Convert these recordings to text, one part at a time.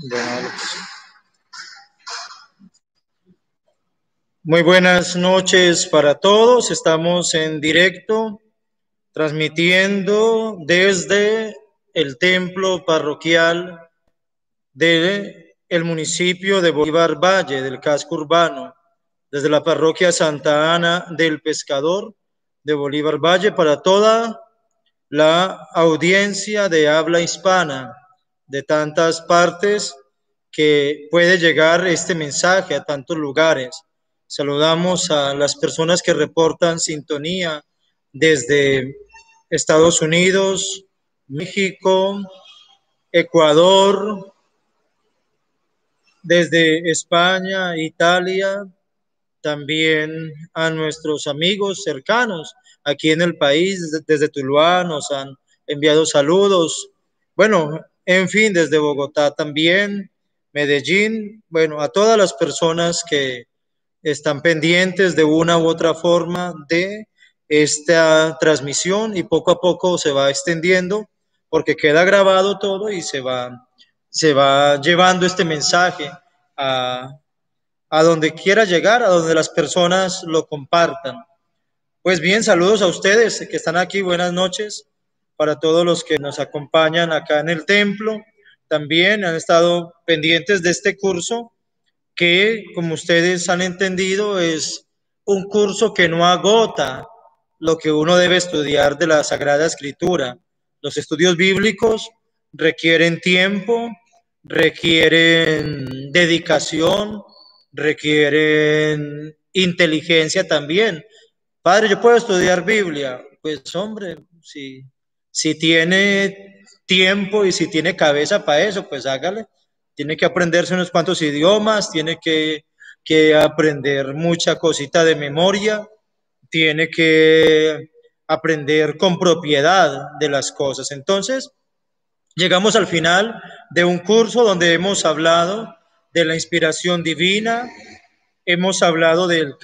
Bueno, Alex. Muy buenas noches para todos. Estamos en directo, transmitiendo desde el templo parroquial del municipio de Bolívar Valle, del casco urbano, desde la parroquia Santa Ana del Pescador de Bolívar Valle para toda la audiencia de habla hispana de tantas partes que puede llegar este mensaje a tantos lugares. Saludamos a las personas que reportan sintonía desde Estados Unidos, México, Ecuador, desde España, Italia, también a nuestros amigos cercanos aquí en el país, desde Tuluá nos han enviado saludos. Bueno, en fin, desde Bogotá también, Medellín, bueno, a todas las personas que están pendientes de una u otra forma de esta transmisión y poco a poco se va extendiendo porque queda grabado todo y se va llevando este mensaje a donde quiera llegar, a donde las personas lo compartan. Pues bien, saludos a ustedes que están aquí, buenas noches para todos los que nos acompañan acá en el templo. También han estado pendientes de este curso que, como ustedes han entendido, es un curso que no agota lo que uno debe estudiar de la Sagrada Escritura. Los estudios bíblicos requieren tiempo, requieren dedicación, requieren inteligencia también. Padre, yo puedo estudiar Biblia. Pues hombre, si tiene tiempo y si tiene cabeza para eso, pues hágale. Tiene que aprenderse unos cuantos idiomas, tiene que aprender mucha cosita de memoria, tiene que aprender con propiedad de las cosas. Entonces, llegamos al final de un curso donde hemos hablado de la inspiración divina, hemos hablado del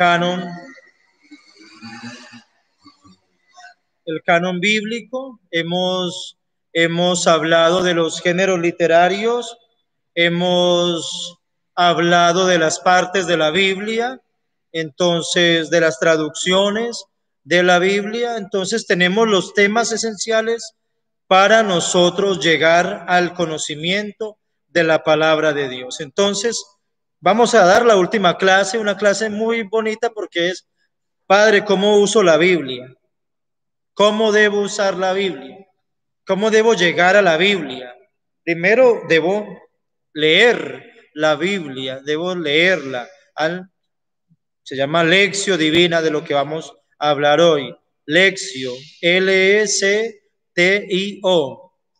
el canon bíblico, hemos hablado de los géneros literarios, hemos hablado de las partes de la Biblia, entonces de las traducciones de la Biblia, entonces tenemos los temas esenciales para nosotros llegar al conocimiento de la palabra de Dios. Entonces, vamos a dar la última clase, una clase muy bonita porque es, Padre, ¿cómo uso la Biblia? ¿Cómo debo usar la Biblia? ¿Cómo debo llegar a la Biblia? Primero debo leer la Biblia, debo leerla. Se llama Lectio Divina de lo que vamos a hablar hoy. Lectio, L-E-C-T-I-O,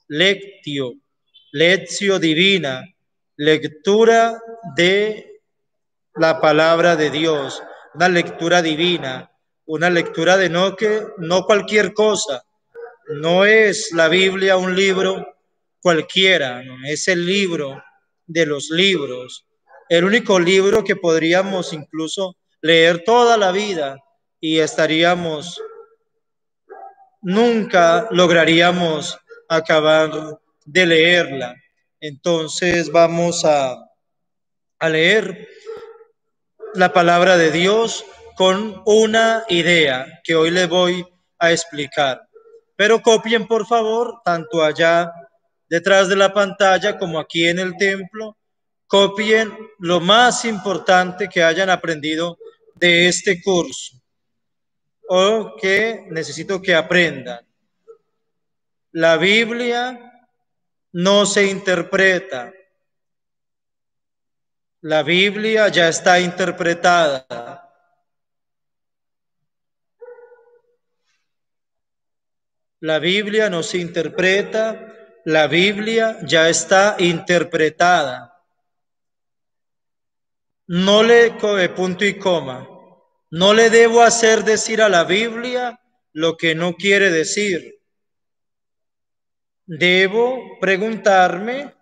Lectio, Lectio Divina, lectura de la palabra de Dios, una lectura divina, una lectura de no cualquier cosa. No es la Biblia un libro cualquiera, no es el libro de los libros, el único libro que podríamos incluso leer toda la vida y nunca lograríamos acabar de leerla. Entonces vamos a leer la palabra de Dios con una idea que hoy les voy a explicar. Pero copien, por favor, tanto allá detrás de la pantalla como aquí en el templo, copien lo más importante que hayan aprendido de este curso o que necesito que aprendan. La Biblia no se interpreta. La Biblia ya está interpretada. La Biblia no se interpreta, la Biblia ya está interpretada. No le punto y coma. No le debo hacer decir a la Biblia lo que no quiere decir. Debo preguntarme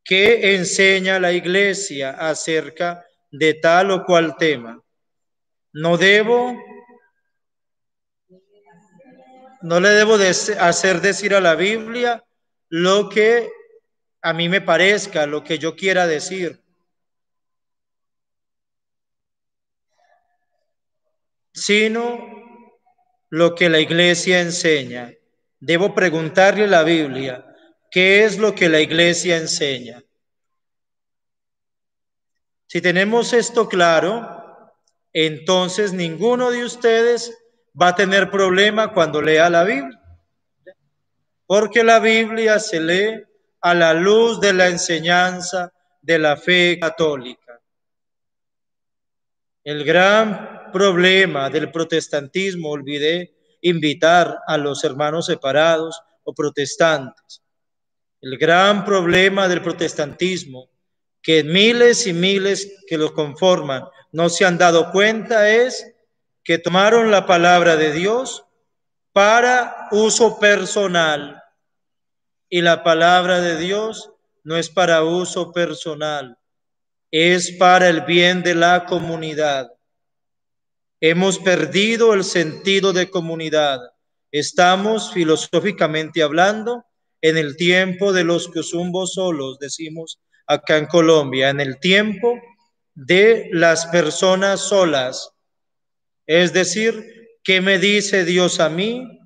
qué enseña la Iglesia acerca de tal o cual tema. No le debo hacer decir a la Biblia lo que a mí me parezca, lo que yo quiera decir, sino lo que la Iglesia enseña. Debo preguntarle a la Biblia, ¿qué es lo que la Iglesia enseña? Si tenemos esto claro, entonces ninguno de ustedes va a tener problema cuando lea la Biblia, porque la Biblia se lee a la luz de la enseñanza de la fe católica. El gran problema del protestantismo, olvidé invitar a los hermanos separados o protestantes. El gran problema del protestantismo, que miles y miles que lo conforman no se han dado cuenta, es que tomaron la palabra de Dios para uso personal, y la palabra de Dios no es para uso personal, es para el bien de la comunidad. Hemos perdido el sentido de comunidad. Estamos, filosóficamente hablando, en el tiempo de los cuzumbos solos, decimos acá en Colombia, en el tiempo de las personas solas. Es decir, ¿qué me dice Dios a mí?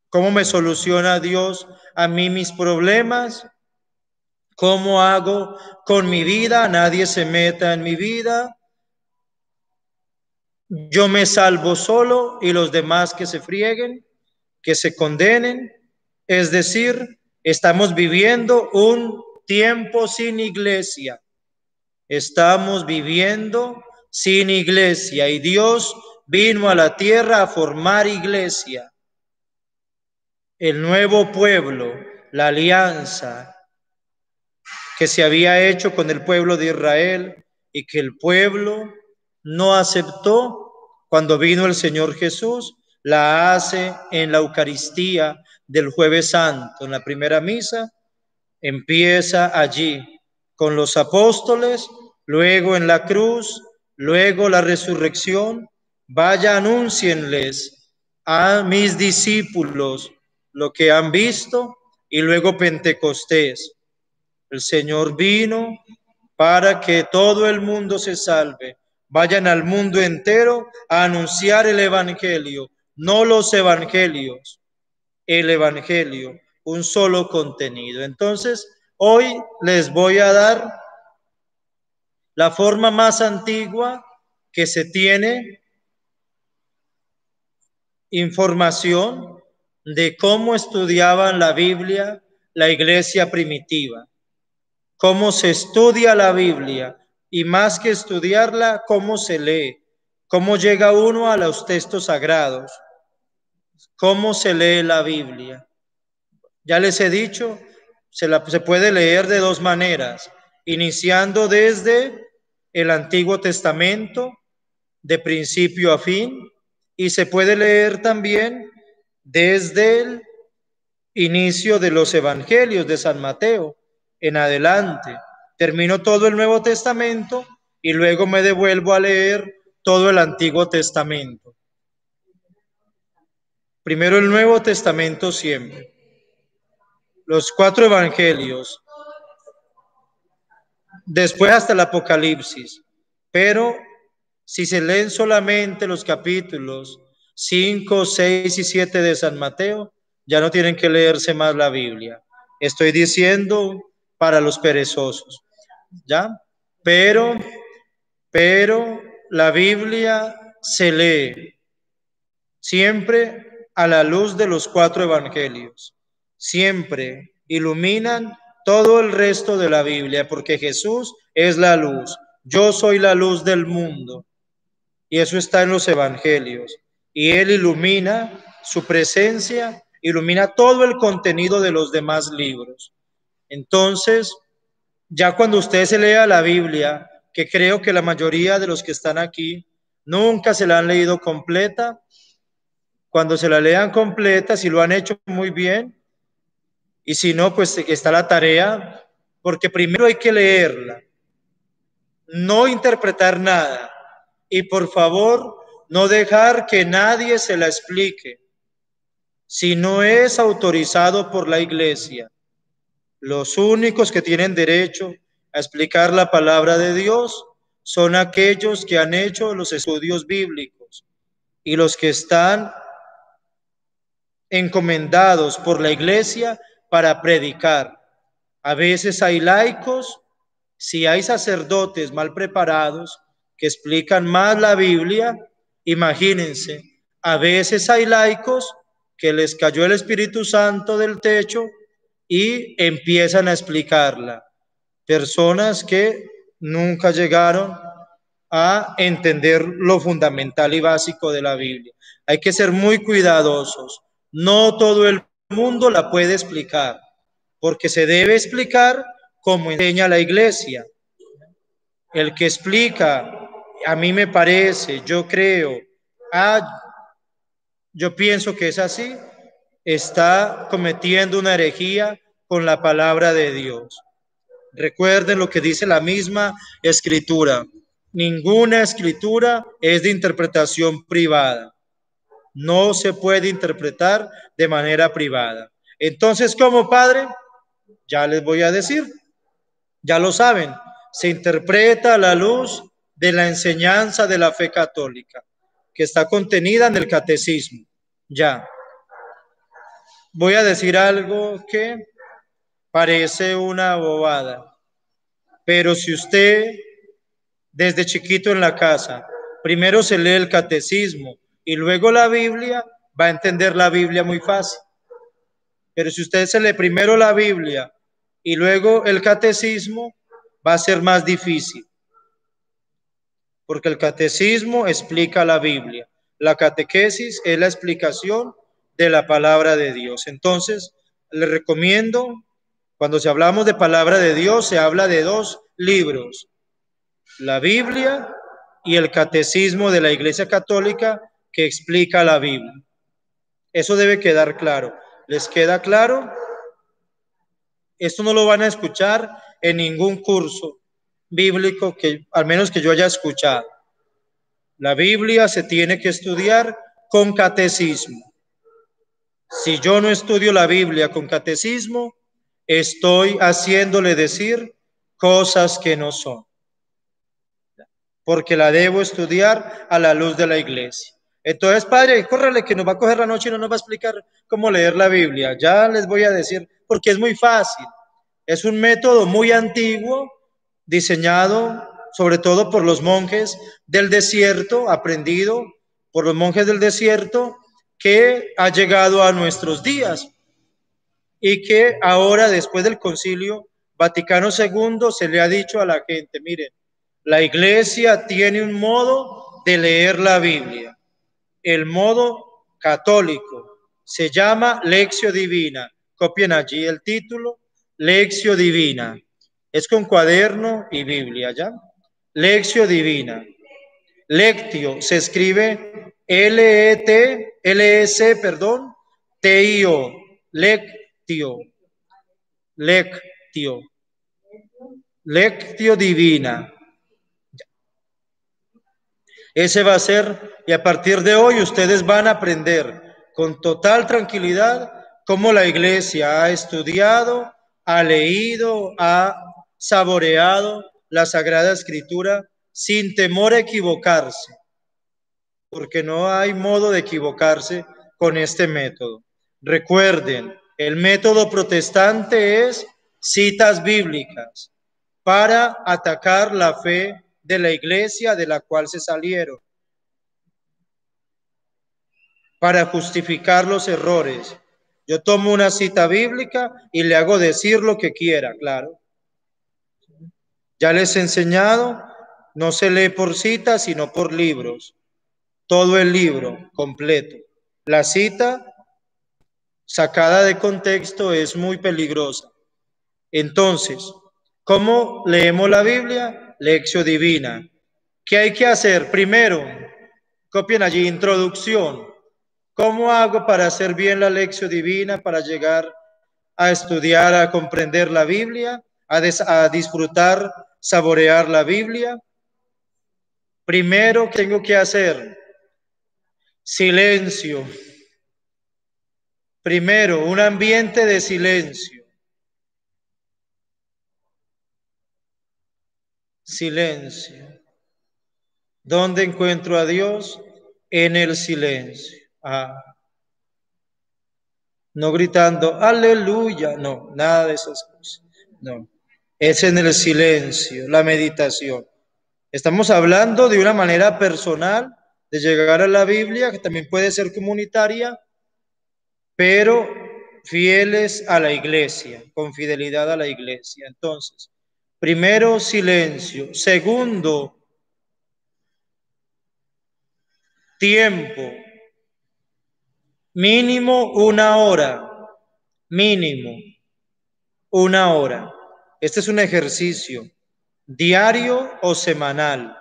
¿Cómo me soluciona Dios a mí mis problemas? ¿Cómo hago con mi vida? Nadie se meta en mi vida. Yo me salvo solo y los demás que se frieguen, que se condenen. Es decir, estamos viviendo un tiempo sin iglesia. Estamos viviendo sin iglesia y Dios vino a la tierra a formar iglesia. El nuevo pueblo, la alianza que se había hecho con el pueblo de Israel y que el pueblo no aceptó cuando vino el Señor Jesús, la hace en la Eucaristía del Jueves Santo, en la primera misa. Empieza allí con los apóstoles, luego en la cruz, luego la resurrección. Vaya, anúncienles a mis discípulos lo que han visto, y luego Pentecostés. El Señor vino para que todo el mundo se salve. Vayan al mundo entero a anunciar el Evangelio, no los evangelios, el Evangelio, un solo contenido. Entonces, hoy les voy a dar la forma más antigua que se tiene información de cómo estudiaban la Biblia la iglesia primitiva, cómo se estudia la Biblia y, más que estudiarla, cómo se lee, cómo llega uno a los textos sagrados, cómo se lee la Biblia. Ya les he dicho, se puede leer de dos maneras, iniciando desde el Antiguo Testamento, de principio a fin, y se puede leer también desde el inicio de los Evangelios de San Mateo en adelante. Termino todo el Nuevo Testamento y luego me devuelvo a leer todo el Antiguo Testamento. Primero el Nuevo Testamento siempre. Los 4 Evangelios, después hasta el Apocalipsis. Pero si se leen solamente los capítulos 5, 6 y 7 de San Mateo, ya no tienen que leerse más la Biblia. Estoy diciendo para los perezosos, ¿ya? Pero la Biblia se lee siempre a la luz de los 4 evangelios. Siempre iluminan todo el resto de la Biblia, porque Jesús es la luz. Yo soy la luz del mundo. Y eso está en los evangelios. Y Él ilumina, su presencia ilumina todo el contenido de los demás libros. Entonces, ya cuando usted se lea la Biblia, que creo que la mayoría de los que están aquí nunca se la han leído completa, cuando se la lean completa, si lo han hecho muy bien, y si no, pues está la tarea, porque primero hay que leerla, no interpretar nada, y por favor, no dejar que nadie se la explique, si no es autorizado por la iglesia. Los únicos que tienen derecho a explicar la palabra de Dios son aquellos que han hecho los estudios bíblicos y los que están encomendados por la iglesia para predicar. A veces hay laicos, si hay sacerdotes mal preparados que explican más la Biblia, imagínense, a veces hay laicos que les cayó el Espíritu Santo del techo y empiezan a explicarla. Personas que nunca llegaron a entender lo fundamental y básico de la Biblia. Hay que ser muy cuidadosos. No todo el mundo la puede explicar, porque se debe explicar como enseña la iglesia. El que explica, a mí me parece, yo creo, yo pienso que es así, está cometiendo una herejía con la palabra de Dios. Recuerden lo que dice la misma escritura. Ninguna escritura es de interpretación privada. No se puede interpretar de manera privada. Entonces, como padre, ya les voy a decir, ya lo saben, se interpreta a la luz de la enseñanza de la fe católica, que está contenida en el catecismo. Ya, voy a decir algo que parece una bobada, pero si usted desde chiquito en la casa primero se lee el catecismo y luego la Biblia, va a entender la Biblia muy fácil. Pero si usted se lee primero la Biblia y luego el catecismo, va a ser más difícil, porque el catecismo explica la Biblia. La catequesis es la explicación de la palabra de Dios. Entonces, le recomiendo, cuando se hablamos de palabra de Dios, se habla de dos libros, la Biblia y el catecismo de la Iglesia Católica que explica la Biblia. Eso debe quedar claro. ¿Les queda claro? Esto no lo van a escuchar en ningún curso bíblico que, al menos que yo haya escuchado. La Biblia se tiene que estudiar con catecismo. Si yo no estudio la Biblia con catecismo, estoy haciéndole decir cosas que no son, porque la debo estudiar a la luz de la iglesia. Entonces, padre, córrale que nos va a coger la noche y no nos va a explicar cómo leer la Biblia. Ya les voy a decir, porque es muy fácil. Es un método muy antiguo, diseñado sobre todo por los monjes del desierto, aprendido por los monjes del desierto, que ha llegado a nuestros días y que ahora, después del Concilio Vaticano II, se le ha dicho a la gente, miren, la iglesia tiene un modo de leer la Biblia, el modo católico, se llama Lectio Divina. Copien allí el título, Lectio Divina. Es con cuaderno y Biblia, ¿ya? Lectio Divina. Lectio se escribe L-E-T-L-S, perdón, T-I-O. Lectio. Lectio. Lectio Divina. Ese va a ser, y a partir de hoy ustedes van a aprender con total tranquilidad cómo la iglesia ha estudiado, ha leído, ha saboreado la Sagrada Escritura sin temor a equivocarse, porque no hay modo de equivocarse con este método. Recuerden, el método protestante es citas bíblicas para atacar la fe de la iglesia de la cual se salieron, para justificar los errores. Yo tomo una cita bíblica y le hago decir lo que quiera, claro. Ya les he enseñado, no se lee por citas, sino por libros. Todo el libro completo. La cita sacada de contexto es muy peligrosa. Entonces, ¿cómo leemos la Biblia? Lectio Divina. ¿Qué hay que hacer? Primero, copien allí introducción. ¿Cómo hago para hacer bien la Lectio Divina, para llegar a estudiar, a comprender la Biblia, a disfrutar, saborear la Biblia? Primero, ¿qué tengo que hacer? Silencio. Primero, un ambiente de silencio. Silencio. ¿Dónde encuentro a Dios? En el silencio. No gritando, aleluya, no, nada de esas cosas. No, es en el silencio, la meditación. Estamos hablando de una manera personal de llegar a la Biblia, que también puede ser comunitaria, pero fieles a la iglesia, con fidelidad a la iglesia. Entonces, primero, silencio. Segundo, tiempo. Mínimo una hora. Mínimo una hora. Este es un ejercicio diario o semanal.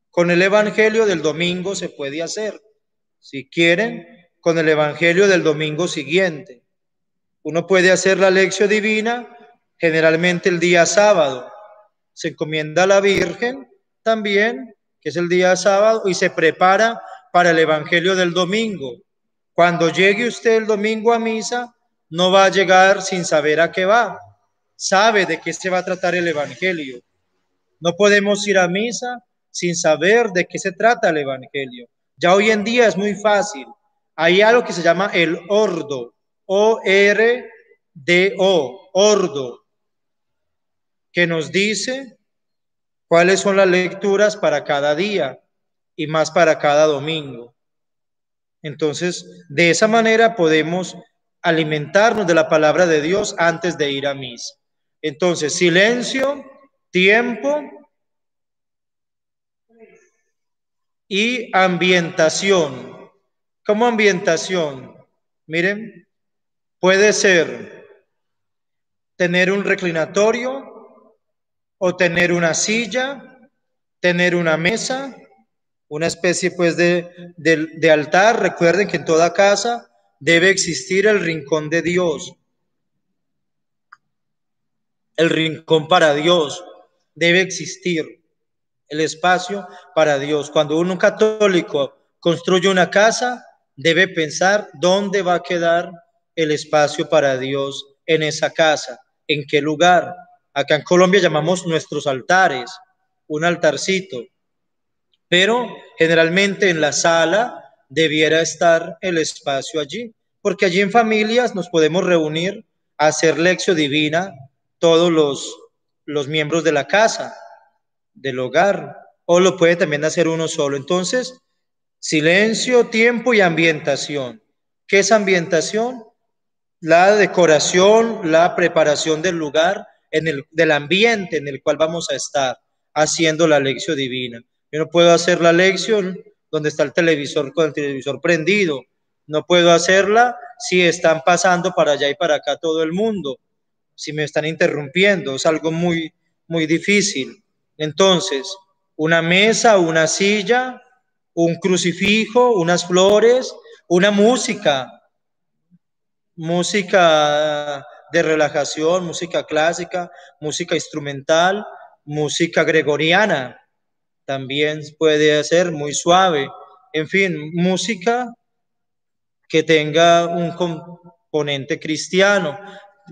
Con el Evangelio del domingo se puede hacer. Si quieren, con el Evangelio del domingo siguiente. Uno puede hacer la lección divina generalmente el día sábado. Se encomienda a la Virgen también, que es el día sábado, y se prepara para el Evangelio del domingo. Cuando llegue usted el domingo a misa, no va a llegar sin saber a qué va. Sabe de qué se va a tratar el Evangelio. No podemos ir a misa sin saber de qué se trata el Evangelio. Ya hoy en día es muy fácil. Hay algo que se llama el ordo, O-R-D-O, ordo, que nos dice cuáles son las lecturas para cada día y más para cada domingo. Entonces, de esa manera podemos alimentarnos de la palabra de Dios antes de ir a misa. Entonces, silencio, tiempo y ambientación. ¿Cómo ambientación? Miren, puede ser tener un reclinatorio o tener una silla, tener una mesa, una especie pues de altar. Recuerden que en toda casa debe existir el rincón de Dios, el rincón para Dios, debe existir el espacio para Dios. Cuando un católico construye una casa, debe pensar dónde va a quedar el espacio para Dios en esa casa, en qué lugar. Acá en Colombia llamamos nuestros altares, un altarcito, pero generalmente en la sala debiera estar el espacio allí, porque allí en familias nos podemos reunir a hacer lección divina todos los miembros de la casa, del hogar, o lo puede también hacer uno solo. Entonces, silencio, tiempo y ambientación. ¿Qué es ambientación? La decoración, la preparación del lugar, del ambiente en el cual vamos a estar haciendo la lección divina. Yo no puedo hacer la lección donde está el televisor con el televisor prendido. No puedo hacerla si están pasando para allá y para acá todo el mundo, si me están interrumpiendo. Es algo muy, muy difícil. Entonces, una mesa, una silla, un crucifijo, unas flores, una música de relajación, música clásica, música instrumental, música gregoriana, también puede ser muy suave. En fin, música que tenga un componente cristiano,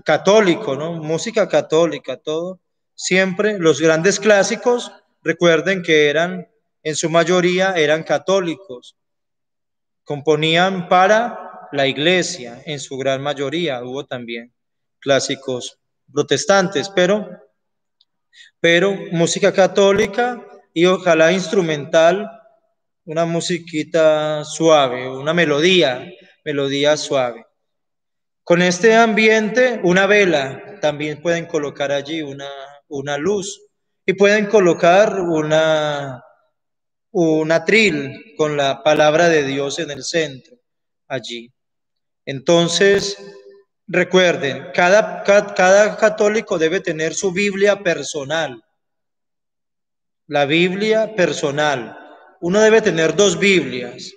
católico, ¿no? Música católica, todo. Siempre los grandes clásicos, recuerden que eran, en su mayoría, eran católicos. Componían para la iglesia, en su gran mayoría. Hubo también clásicos protestantes, pero música católica y ojalá instrumental, una musiquita suave, una melodía suave. Con este ambiente, una vela, también pueden colocar allí una luz y pueden colocar un atril con la palabra de Dios en el centro, allí. Entonces, recuerden, cada católico debe tener su Biblia personal, la Biblia personal. Uno debe tener dos Biblias,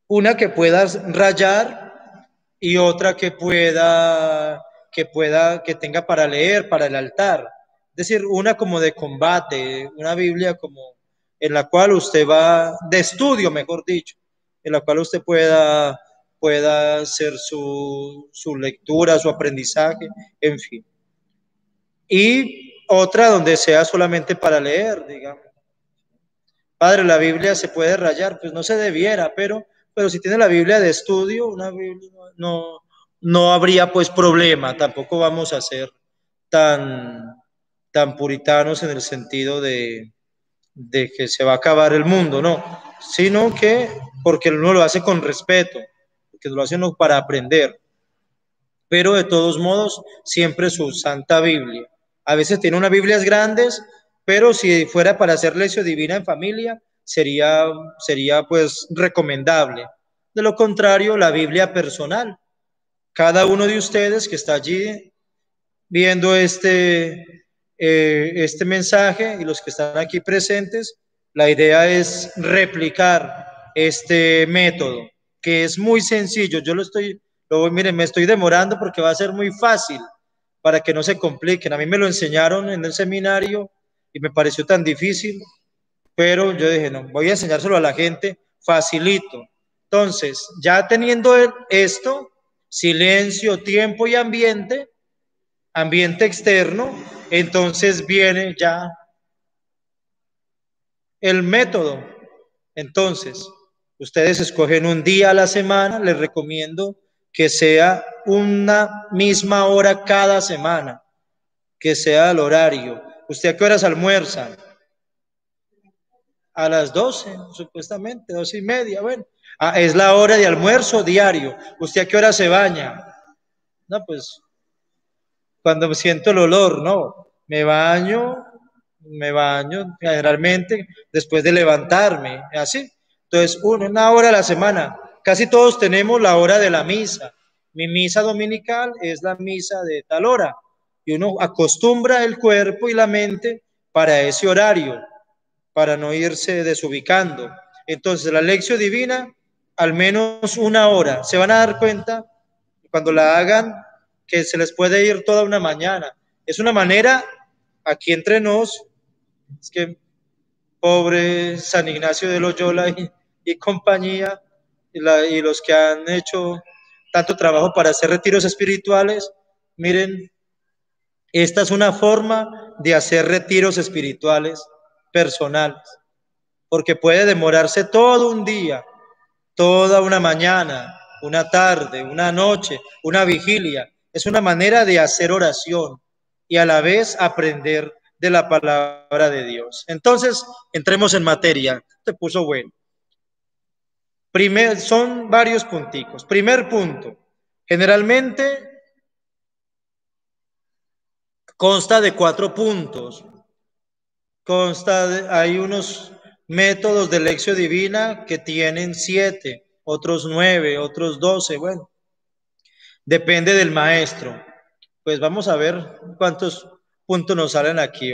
una que puedas rayar y otra que tenga para leer, para el altar. Es decir, una como de combate, una Biblia como en la cual usted va, de estudio, mejor dicho, en la cual usted pueda hacer su lectura, su aprendizaje, en fin. Y otra donde sea solamente para leer, digamos. Padre, la Biblia se puede rayar, pues no se debiera, pero si tiene la Biblia de estudio, una Biblia no habría pues problema, tampoco vamos a ser tan, tan puritanos en el sentido de que se va a acabar el mundo, no, sino que porque uno lo hace con respeto, porque lo hace uno para aprender, pero de todos modos, siempre su Santa Biblia. A veces tiene unas Biblias grandes, pero si fuera para hacer lección divina en familia, sería pues recomendable. De lo contrario, la Biblia personal. Cada uno de ustedes que está allí viendo este mensaje y los que están aquí presentes, la idea es replicar este método, que es muy sencillo. Miren, me estoy demorando porque va a ser muy fácil para que no se compliquen. A mí me lo enseñaron en el seminario y me pareció tan difícil, pero yo dije, no, voy a enseñárselo a la gente facilito. Entonces, ya teniendo esto, silencio, tiempo y ambiente externo, entonces viene ya el método. Entonces, ustedes escogen un día a la semana, les recomiendo que sea una misma hora cada semana, que sea el horario. ¿Usted a qué horas almuerza? A las 12, supuestamente, 12:30, bueno. Ah, es la hora de almuerzo diario. ¿Usted a qué hora se baña? No, pues cuando me siento el olor, no, me baño generalmente después de levantarme, así. Entonces, una hora a la semana. Casi todos tenemos la hora de la misa. Mi misa dominical es la misa de tal hora. Y uno acostumbra el cuerpo y la mente para ese horario, para no irse desubicando. Entonces, la lección divina, al menos una hora. Se van a dar cuenta cuando la hagan que se les puede ir toda una mañana. Es una manera, aquí entre nos, es que pobre San Ignacio de Loyola y compañía, y los que han hecho tanto trabajo para hacer retiros espirituales, miren, esta es una forma de hacer retiros espirituales personales, porque puede demorarse todo un día, toda una mañana, una tarde, una noche, una vigilia. Es una manera de hacer oración y a la vez aprender de la palabra de Dios. Entonces, entremos en materia. Te puso bueno. Son varios punticos. Primer punto. Generalmente consta de 4 puntos. Hay unos métodos de lección divina que tienen 7, otros 9, otros 12. Bueno, depende del maestro. Pues vamos a ver cuántos puntos nos salen aquí.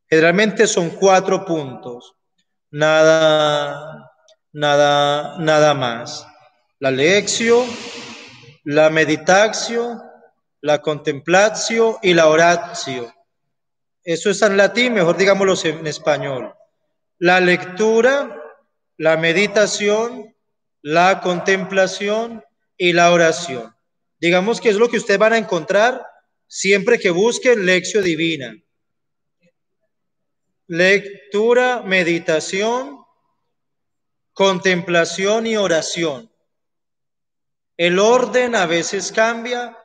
Generalmente son 4 puntos. Nada más. La lección, la meditación, la contemplación y la oratio. Eso está en latín, mejor digámoslo en español. La lectura, la meditación, la contemplación y la oración. Digamos que es lo que ustedes van a encontrar siempre que busquen lección divina. Lectura, meditación, contemplación y oración. El orden a veces cambia.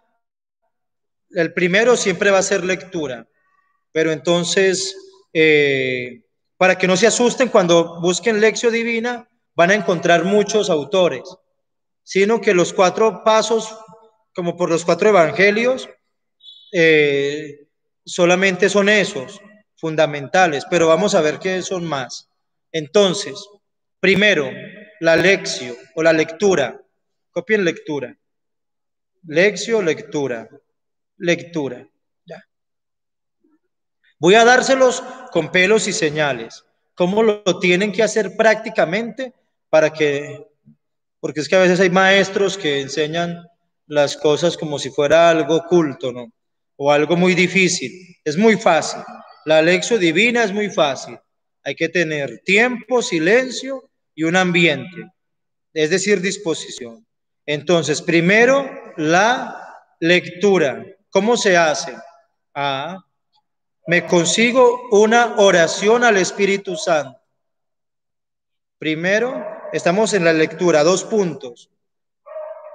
El primero siempre va a ser lectura, pero entonces, para que no se asusten cuando busquen lección divina, van a encontrar muchos autores, sino que los 4 pasos, como por los 4 evangelios, solamente son esos, fundamentales, pero vamos a ver qué son más. Entonces, primero, la lección o la lectura. Copien lectura. Lección, lectura. Lectura. Ya. Voy a dárselos con pelos y señales. ¿Cómo lo tienen que hacer prácticamente para que, porque es que a veces hay maestros que enseñan las cosas como si fuera algo oculto, ¿no? O algo muy difícil. Es muy fácil. La lección divina es muy fácil. Hay que tener tiempo, silencio y un ambiente, es decir, disposición. Entonces, primero, la lectura. ¿Cómo se hace? Ah, Me consigo una oración al Espíritu Santo. Primero, estamos en la lectura, 2 puntos.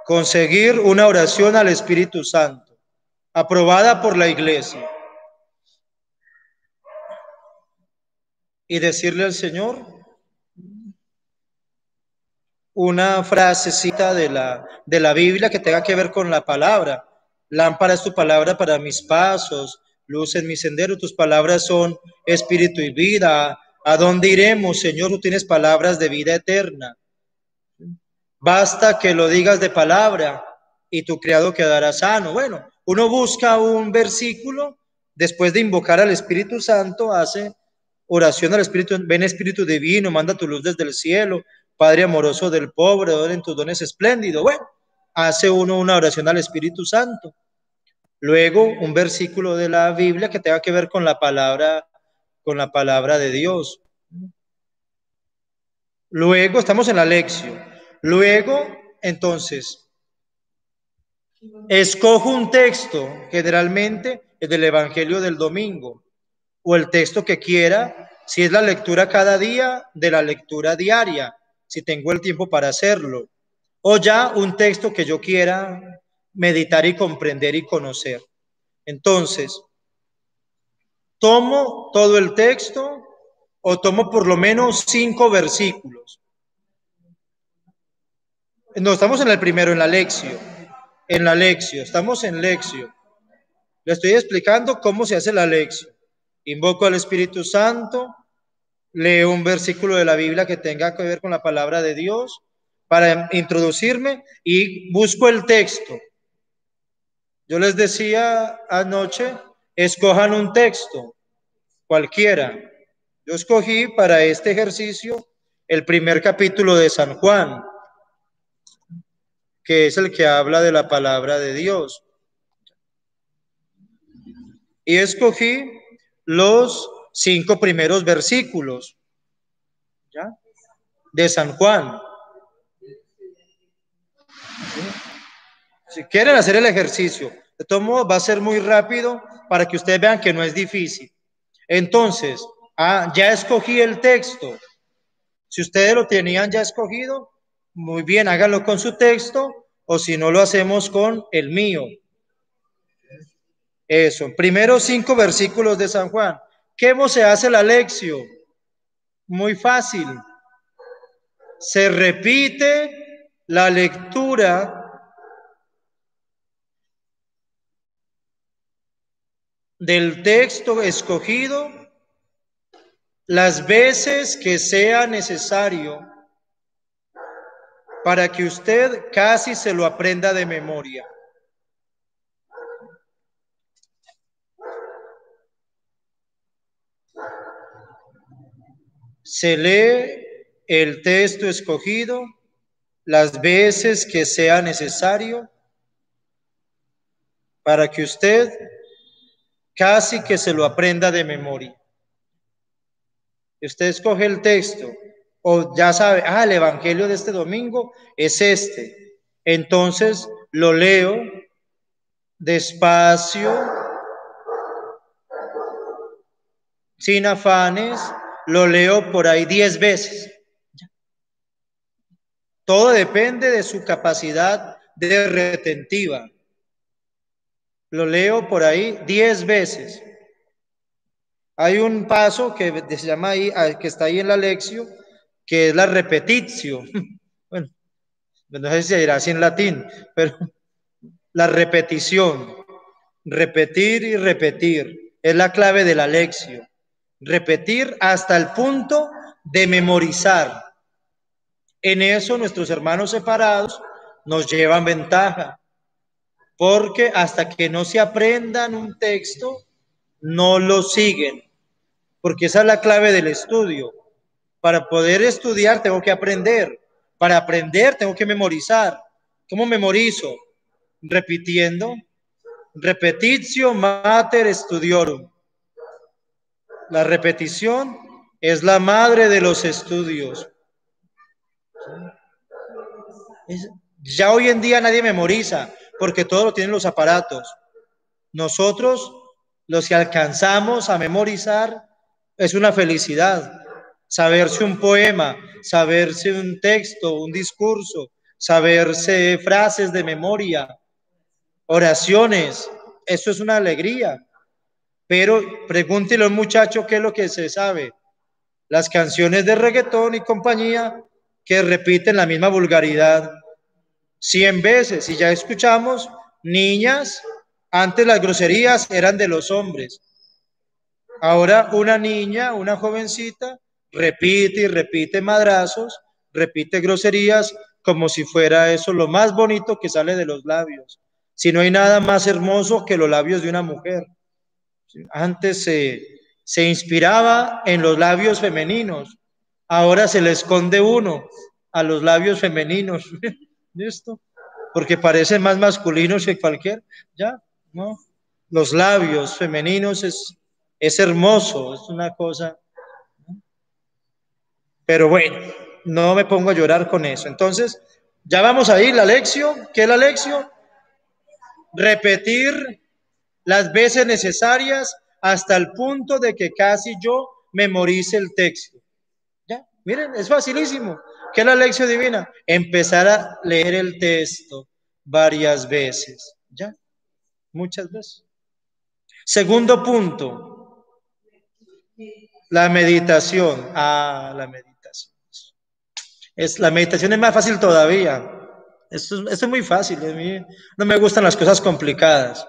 Conseguir una oración al Espíritu Santo, aprobada por la Iglesia. Y decirle al Señor una frasecita de la Biblia que tenga que ver con la palabra. Lámpara es tu palabra para mis pasos, luz en mi sendero, tus palabras son espíritu y vida. ¿A dónde iremos, Señor? Tú tienes palabras de vida eterna. Basta que lo digas de palabra y tu criado quedará sano. Bueno, uno busca un versículo, después de invocar al Espíritu Santo, hace oración al Espíritu, ven Espíritu Divino, manda tu luz desde el cielo, Padre amoroso del pobre, don en tus dones espléndido. Bueno, hace uno una oración al Espíritu Santo. Luego, un versículo de la Biblia que tenga que ver con la palabra de Dios. Luego, estamos en la lección. Luego, entonces, escojo un texto, generalmente el del Evangelio del domingo, o el texto que quiera, si es la lectura cada día, de la lectura diaria, si tengo el tiempo para hacerlo, o ya un texto que yo quiera meditar y comprender y conocer. Entonces, tomo todo el texto o tomo por lo menos 5 versículos. No, estamos en el primero, en la lección. En la lección, estamos en lección. Le estoy explicando cómo se hace la lección. Invoco al Espíritu Santo, leo un versículo de la Biblia que tenga que ver con la palabra de Dios para introducirme y busco el texto. Yo les decía anoche, escojan un texto, cualquiera. Yo escogí para este ejercicio el primer capítulo de San Juan, que es el que habla de la palabra de Dios. Y escogí los 5 primeros versículos, ¿ya?, de San Juan. Si quieren hacer el ejercicio, de todo modo va a ser muy rápido para que ustedes vean que no es difícil. Entonces, ya escogí el texto. Si ustedes lo tenían ya escogido, muy bien, háganlo con su texto, o si no, lo hacemos con el mío. Eso, primero 5 versículos de San Juan. ¿Cómo se hace la lección? Muy fácil. Se repite la lectura del texto escogido las veces que sea necesario para que usted casi se lo aprenda de memoria. Se lee el texto escogido las veces que sea necesario para que usted casi que se lo aprenda de memoria. Usted escoge el texto o ya sabe, el evangelio de este domingo es este. Entonces lo leo despacio, sin afanes, lo leo por ahí 10 veces. Todo depende de su capacidad de retentiva. Lo leo por ahí 10 veces. Hay un paso que se llama ahí, que está ahí en la lección, que es la repetitio. Bueno, no sé si se dirá así en latín, pero la repetición. Repetir y repetir es la clave de la lección. Repetir hasta el punto de memorizar. En eso nuestros hermanos separados nos llevan ventaja, porque hasta que no se aprendan un texto, no lo siguen, porque esa es la clave del estudio. Para poder estudiar tengo que aprender, para aprender tengo que memorizar. ¿Cómo memorizo? Repitiendo. Repetitio mater studiorum. La repetición es la madre de los estudios. Ya hoy en día nadie memoriza, porque todo lo tienen los aparatos. Nosotros Los que alcanzamos a memorizar, es una felicidad. Saberse un poema, saberse un texto, un discurso, saberse frases de memoria, oraciones, eso es una alegría. Pero pregúntele a un muchacho qué es lo que se sabe. Las canciones de reggaetón y compañía que repiten la misma vulgaridad 100 veces. Y ya escuchamos, niñas, antes las groserías eran de los hombres. Ahora una niña, una jovencita, repite y repite madrazos, repite groserías como si fuera eso lo más bonito que sale de los labios. Si no hay nada más hermoso que los labios de una mujer. Antes se inspiraba en los labios femeninos, ahora se le esconde uno a los labios femeninos. ¿Listo? Porque parecen más masculinos que cualquier, ya, ¿no? Los labios femeninos es hermoso, es una cosa, pero bueno, no me pongo a llorar con eso. Entonces, ya vamos a ir, la lección, ¿qué es la lección? Repetir las veces necesarias hasta el punto de que casi yo memorice el texto. Ya, miren, es facilísimo. ¿Qué es la lección divina? Empezar a leer el texto varias veces. Ya, muchas veces. Segundo punto, la meditación. La meditación. La meditación es más fácil todavía. Esto es muy fácil. A mí no me gustan las cosas complicadas.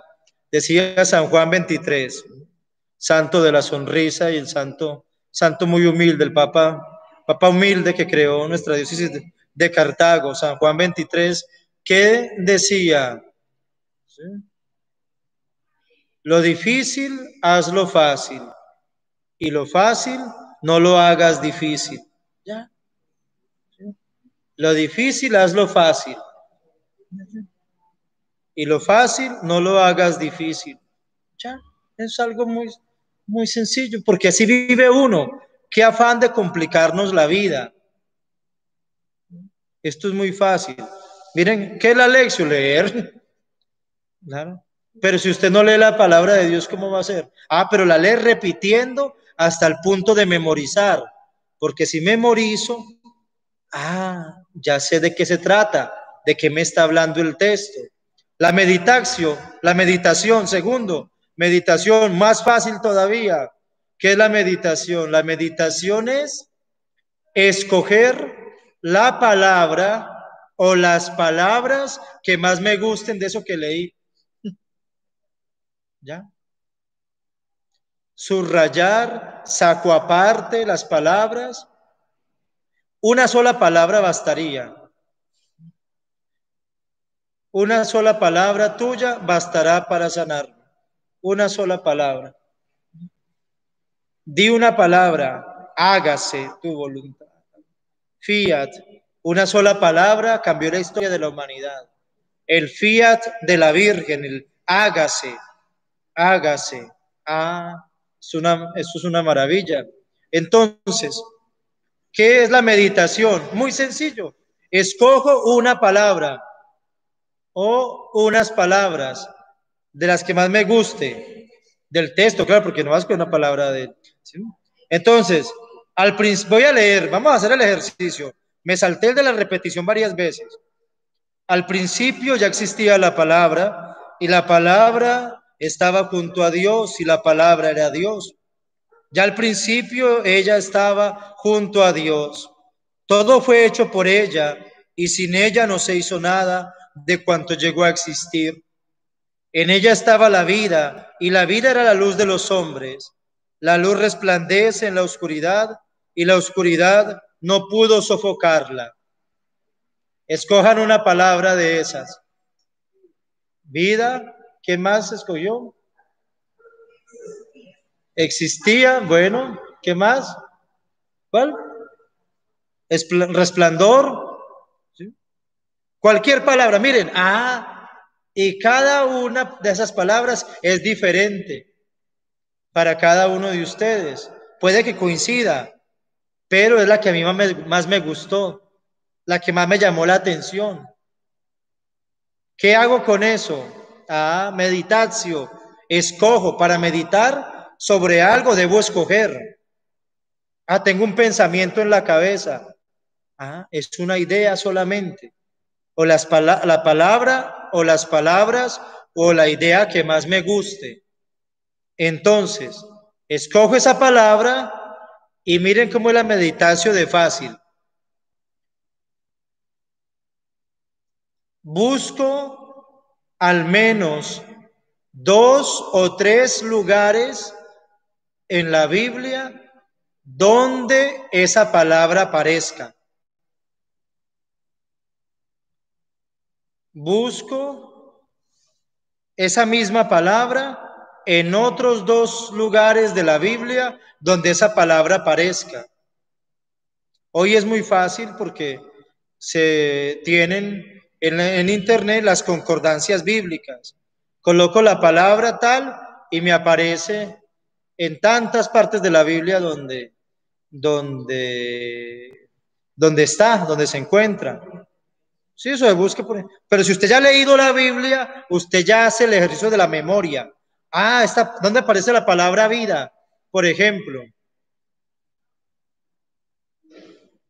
Decía San Juan 23, santo de la sonrisa y el santo muy humilde, el papa humilde que creó nuestra diócesis de Cartago, San Juan 23, que decía, ¿sí? Lo difícil, hazlo fácil, y lo fácil, no lo hagas difícil. ¿Ya? ¿Sí? Lo difícil, hazlo fácil, y lo fácil, no lo hagas difícil. Ya, es algo muy sencillo, porque así vive uno. Qué afán de complicarnos la vida. Esto es muy fácil. Miren, ¿qué es la lección? Leer. Claro. Pero si usted no lee la palabra de Dios, ¿cómo va a ser? Pero la lee repitiendo hasta el punto de memorizar. Porque si memorizo, ya sé de qué se trata, de qué me está hablando el texto. La meditación, segundo, meditación, más fácil todavía. ¿Qué es la meditación? La meditación es escoger la palabra o las palabras que más me gusten de eso que leí. ¿Ya? Subrayar, saco aparte las palabras. Una sola palabra bastaría. Una sola palabra tuya bastará para sanar. Una sola palabra. Di una palabra, hágase tu voluntad. Fiat, una sola palabra cambió la historia de la humanidad. El fiat de la Virgen, el hágase, hágase. Eso es una maravilla. Entonces, ¿qué es la meditación? Muy sencillo. Escojo una palabra o unas palabras de las que más me guste del texto, claro, porque no vas con una palabra de... ¿sí? Entonces, voy a leer, vamos a hacer el ejercicio. Me salté el de la repetición varias veces. Al principio ya existía la palabra y la palabra estaba junto a Dios y la palabra era Dios. Ya al principio ella estaba junto a Dios. Todo fue hecho por ella y sin ella no se hizo nada de cuanto llegó a existir. En ella estaba la vida y la vida era la luz de los hombres. La luz resplandece en la oscuridad y la oscuridad no pudo sofocarla. Escojan una palabra de esas. Vida, ¿qué más escogió? Existía, bueno, ¿qué más? ¿Cuál? Resplandor. ¿Sí? Cualquier palabra, miren, y cada una de esas palabras es diferente para cada uno de ustedes. Puede que coincida, pero es la que a mí más me gustó, la que más me llamó la atención. ¿Qué hago con eso? Meditatio. Escojo para meditar sobre algo, debo escoger. Ah, tengo un pensamiento en la cabeza. Ah, es una idea solamente. O la palabra, o las palabras, o la idea que más me guste. Entonces, escojo esa palabra y miren cómo es la meditación de fácil. Busco al menos 2 o 3 lugares en la Biblia donde esa palabra aparezca. Busco esa misma palabra en otros 2 lugares de la Biblia donde esa palabra aparezca. Hoy es muy fácil porque se tienen en internet las concordancias bíblicas. Coloco la palabra tal y me aparece en tantas partes de la Biblia donde se encuentra. Sí, eso de busque por... Pero si usted ya ha leído la Biblia, usted ya hace el ejercicio de la memoria. Ah, ¿dónde aparece la palabra vida? Por ejemplo,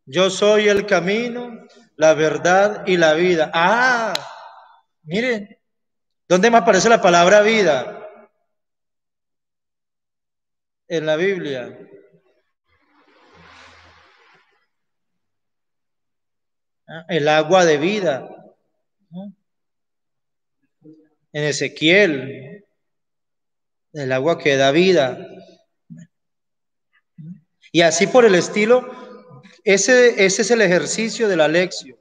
yo soy el camino, la verdad y la vida. Ah, miren, ¿dónde me aparece la palabra vida? En la Biblia. Ah, el agua de vida. ¿No? En Ezequiel, el agua que da vida. Y así por el estilo, ese es el ejercicio de la lección.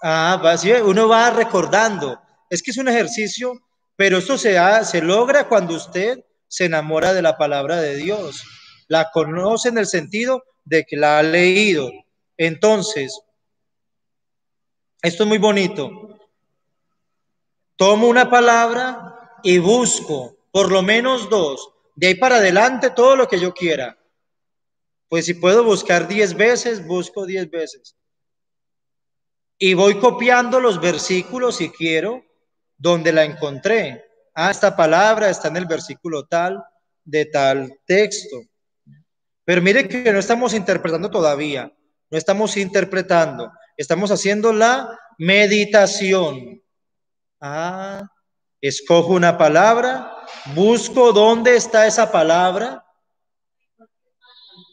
Ah, sí, uno va recordando. Es que es un ejercicio, pero esto se logra cuando usted se enamora de la palabra de Dios. La conoce en el sentido de que la ha leído. Entonces, esto es muy bonito. Tomo una palabra y busco por lo menos 2. De ahí para adelante todo lo que yo quiera. Pues si puedo buscar 10 veces, busco 10 veces. Y voy copiando los versículos si quiero, donde la encontré. Ah, esta palabra está en el versículo tal, de tal texto. Pero mire que no estamos interpretando todavía, no estamos interpretando, estamos haciendo la meditación. Ah, escojo una palabra, busco dónde está esa palabra,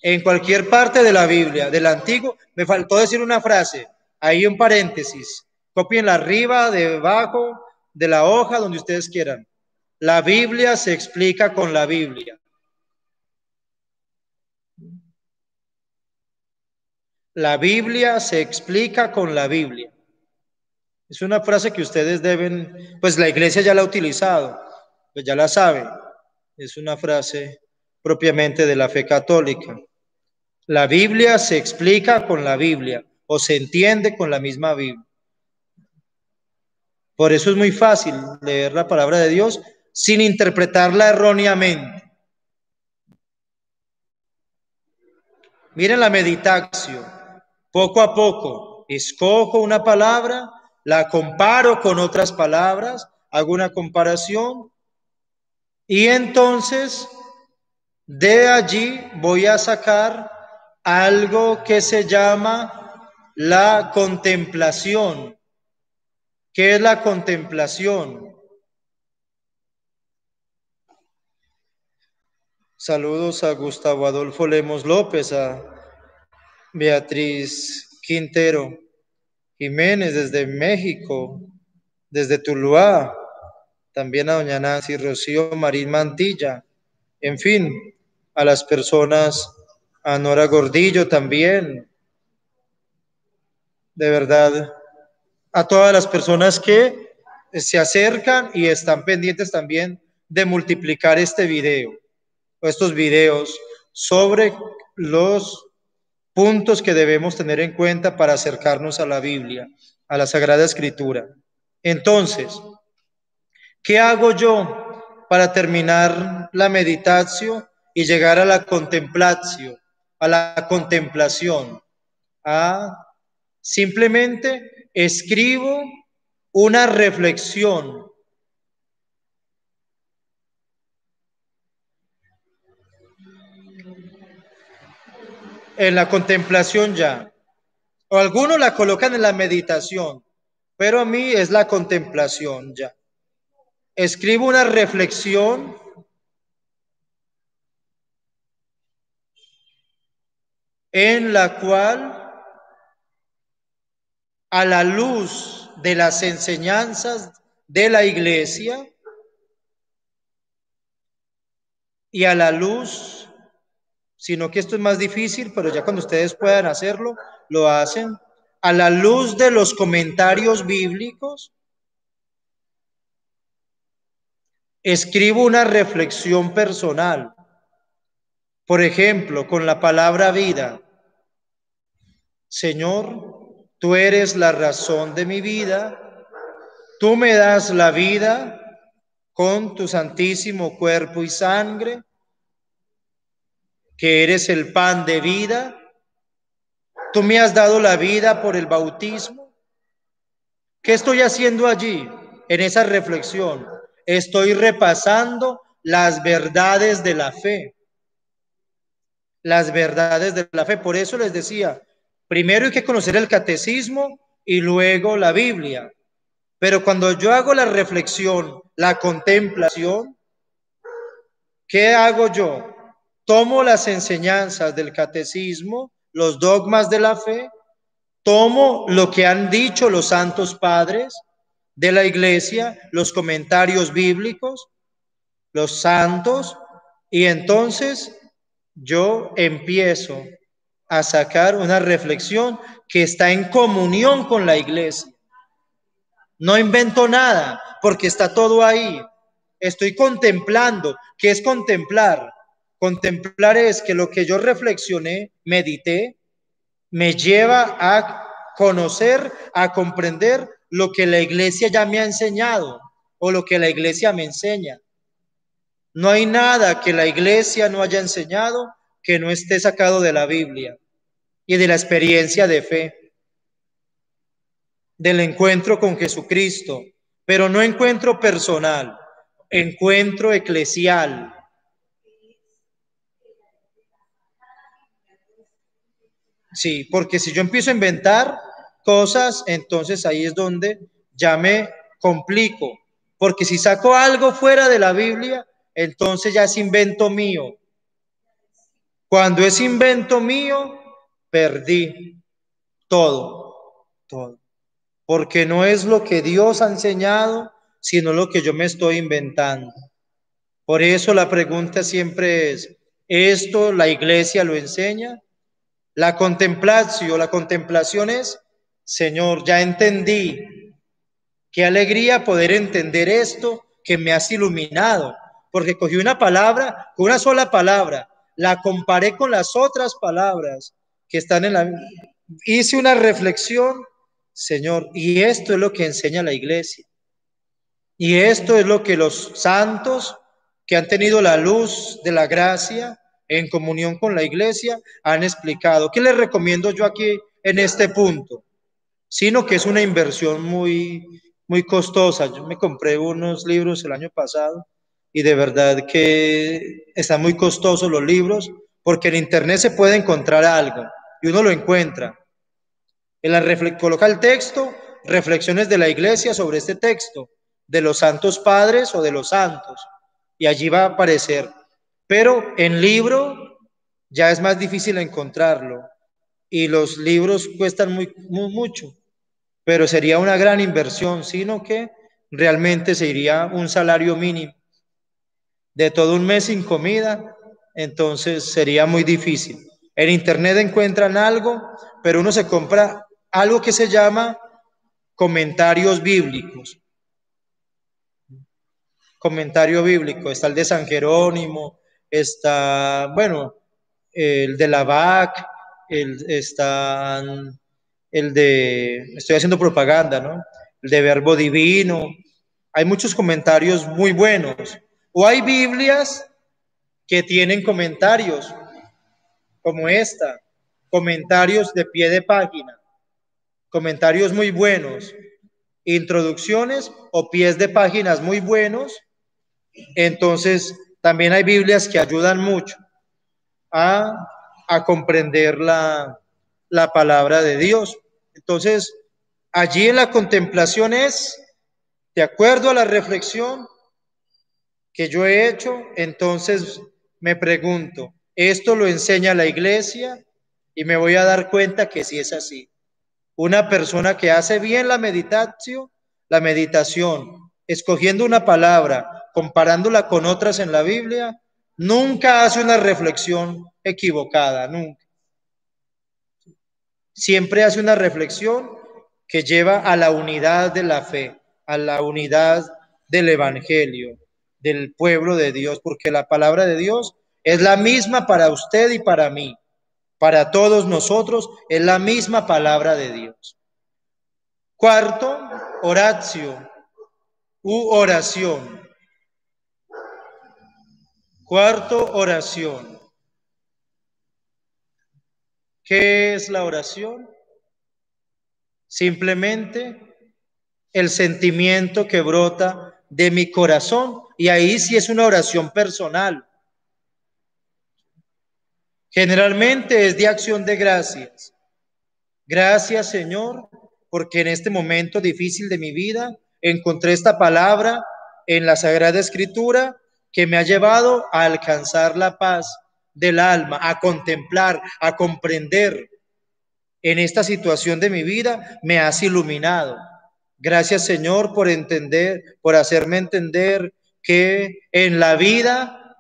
en cualquier parte de la Biblia, del Antiguo. Me faltó decir una frase, ahí un paréntesis, copienla arriba, debajo de la hoja, donde ustedes quieran. La Biblia se explica con la Biblia. La Biblia se explica con la Biblia. Es una frase que ustedes deben, pues la iglesia ya la ha utilizado, pues ya la saben. Es una frase propiamente de la fe católica. La Biblia se explica con la Biblia o se entiende con la misma Biblia. Por eso es muy fácil leer la palabra de Dios sin interpretarla erróneamente. Miren la meditación. Poco a poco, escojo una palabra, la comparo con otras palabras, hago una comparación y entonces de allí voy a sacar algo que se llama la contemplación. ¿Qué es la contemplación? Saludos a Gustavo Adolfo Lemos López, a Beatriz Quintero Jiménez desde México, desde Tuluá, también a doña Nancy Rocío Marín Mantilla, en fin, a las personas, a Nora Gordillo también, de verdad, a todas las personas que se acercan y están pendientes también de multiplicar este video, o estos videos sobre los puntos que debemos tener en cuenta para acercarnos a la Biblia, a la Sagrada Escritura. Entonces, ¿qué hago yo para terminar la meditación y llegar a la contemplación? A la contemplación. Simplemente escribo una reflexión En la contemplación ya. O algunos la colocan en la meditación, pero a mí es la contemplación ya. Escribo una reflexión en la cual, a la luz de las enseñanzas de la iglesia y a la luz, sino que esto es más difícil, pero ya cuando ustedes puedan hacerlo, lo hacen, a la luz de los comentarios bíblicos, escribo una reflexión personal. Por ejemplo, con la palabra vida. Señor, tú eres la razón de mi vida, tú me das la vida con tu santísimo cuerpo y sangre, que eres el pan de vida, tú me has dado la vida por el bautismo. ¿Qué estoy haciendo allí en esa reflexión? Estoy repasando las verdades de la fe, las verdades de la fe. Por eso les decía, primero hay que conocer el catecismo y luego la Biblia. Pero cuando yo hago la reflexión, la contemplación, ¿qué hago yo? Tomo las enseñanzas del catecismo, los dogmas de la fe, tomo lo que han dicho los santos padres de la iglesia, los comentarios bíblicos, los santos, y entonces yo empiezo a sacar una reflexión que está en comunión con la iglesia. No invento nada, porque está todo ahí. Estoy contemplando. ¿Qué es contemplar? Contemplar es que lo que yo reflexioné, medité, me lleva a conocer, a comprender lo que la iglesia ya me ha enseñado o lo que la iglesia me enseña. No hay nada que la iglesia no haya enseñado que no esté sacado de la Biblia y de la experiencia de fe, del encuentro con Jesucristo, pero no encuentro personal, encuentro eclesial. Sí, porque si yo empiezo a inventar cosas, entonces ahí es donde ya me complico, porque si saco algo fuera de la Biblia, entonces ya es invento mío. Cuando es invento mío, perdí todo, porque no es lo que Dios ha enseñado, sino lo que yo me estoy inventando. Por eso la pregunta siempre es, ¿esto la iglesia lo enseña? La contemplación es, Señor, ya entendí. Qué alegría poder entender esto que me has iluminado, porque cogí una palabra, con una sola palabra, la comparé con las otras palabras que están en la... Hice una reflexión, Señor, y esto es lo que enseña la iglesia. Y esto es lo que los santos que han tenido la luz de la gracia en comunión con la iglesia han explicado. ¿Qué les recomiendo yo aquí en este punto? Sino que es una inversión muy costosa. Yo me compré unos libros el año pasado y de verdad que están muy costosos los libros porque en internet se puede encontrar algo y uno lo encuentra. Coloca el texto, reflexiones de la iglesia sobre este texto, de los santos padres o de los santos, y allí va a aparecer. Pero en libro ya es más difícil encontrarlo, y los libros cuestan mucho, pero sería una gran inversión, sino que realmente se iría un salario mínimo de todo un mes sin comida, entonces sería muy difícil. En internet encuentran algo, pero uno se compra algo que se llama comentarios bíblicos. Comentario bíblico, está el de San Jerónimo, está, bueno, el de Lavac, está el de, estoy haciendo propaganda, ¿no? El de Verbo Divino. Hay muchos comentarios muy buenos. O hay Biblias que tienen comentarios, como esta, comentarios de pie de página, comentarios muy buenos, introducciones o pies de páginas muy buenos. Entonces, también hay Biblias que ayudan mucho. a, a comprender la palabra de Dios. Entonces, allí en la contemplación es, de acuerdo a la reflexión que yo he hecho, entonces me pregunto, ¿esto lo enseña la iglesia? Y me voy a dar cuenta que sí es así. Una persona que hace bien la meditación, escogiendo una palabra, comparándola con otras en la Biblia, nunca hace una reflexión equivocada, nunca. Siempre hace una reflexión que lleva a la unidad de la fe, a la unidad del evangelio, del pueblo de Dios, porque la palabra de Dios es la misma para usted y para mí, para todos nosotros, es la misma palabra de Dios. Cuarto, oratio u oración. Cuarto, oración. ¿Qué es la oración? Simplemente el sentimiento que brota de mi corazón. Y ahí sí es una oración personal. Generalmente es de acción de gracias. Gracias, Señor, porque en este momento difícil de mi vida encontré esta palabra en la Sagrada Escritura que me ha llevado a alcanzar la paz del alma, a contemplar, a comprender. En esta situación de mi vida me has iluminado. Gracias, Señor, por entender, por hacerme entender que en la vida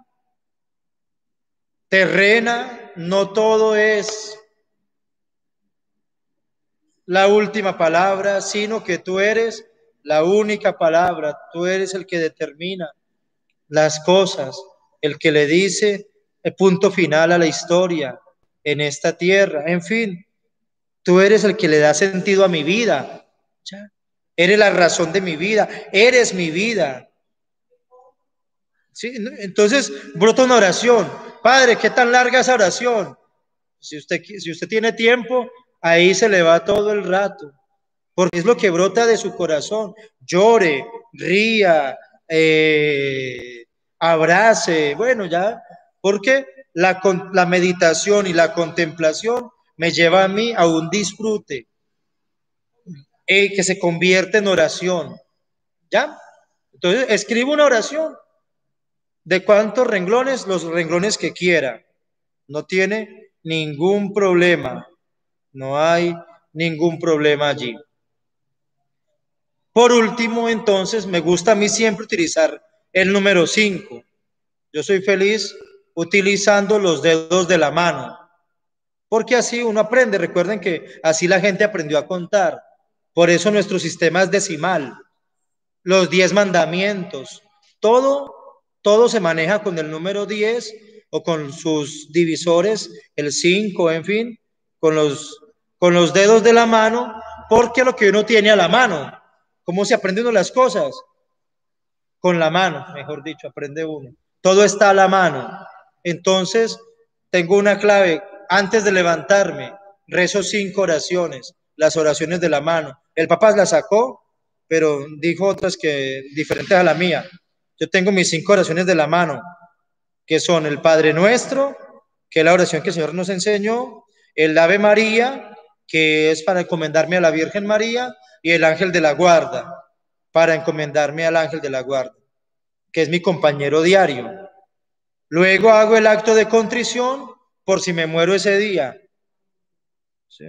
terrena no todo es la última palabra, sino que tú eres la única palabra, tú eres el que determina las cosas, el que le dice el punto final a la historia en esta tierra. En fin, tú eres el que le da sentido a mi vida. ¿Ya? Eres la razón de mi vida, eres mi vida. ¿Sí? Entonces brota una oración. Padre, ¿qué tan larga esa oración? Si usted tiene tiempo, ahí se le va todo el rato, porque es lo que brota de su corazón. Llore, ría, abrace, bueno, ya, porque la meditación y la contemplación me lleva a mí a un disfrute que se convierte en oración. ¿Ya? Entonces, escribo una oración. ¿De cuántos renglones? Los renglones que quiera. No tiene ningún problema. No hay ningún problema allí. Por último, entonces, me gusta a mí siempre utilizar el número 5. Yo soy feliz utilizando los dedos de la mano, porque así uno aprende. Recuerden que así la gente aprendió a contar. Por eso nuestro sistema es decimal. Los 10 mandamientos, todo se maneja con el número 10 o con sus divisores, el 5, en fin, con los dedos de la mano, porque lo que uno tiene a la mano, ¿cómo se aprende uno las cosas? Con la mano, mejor dicho, aprende uno. Todo está a la mano. Entonces, tengo una clave. Antes de levantarme, rezo 5 oraciones, las oraciones de la mano. El Papa las sacó, pero dijo otras que diferentes a la mía. Yo tengo mis 5 oraciones de la mano, que son el Padre Nuestro, que es la oración que el Señor nos enseñó, el Ave María, que es para encomendarme a la Virgen María, y el Ángel de la Guarda, para encomendarme al Ángel de la Guarda, que es mi compañero diario. Luego hago el acto de contrición por si me muero ese día. ¿Sí?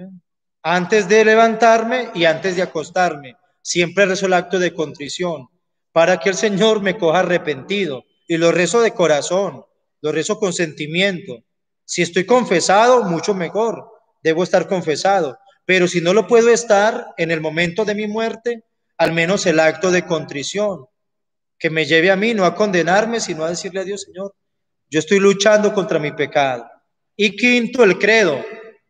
Antes de levantarme y antes de acostarme, siempre rezo el acto de contrición para que el Señor me coja arrepentido. Y lo rezo de corazón, lo rezo con sentimiento. Si estoy confesado, mucho mejor, debo estar confesado. Pero si no lo puedo estar en el momento de mi muerte, al menos el acto de contrición, que me lleve a mí no a condenarme, sino a decirle a Dios, Señor, yo estoy luchando contra mi pecado. Y quinto, el credo,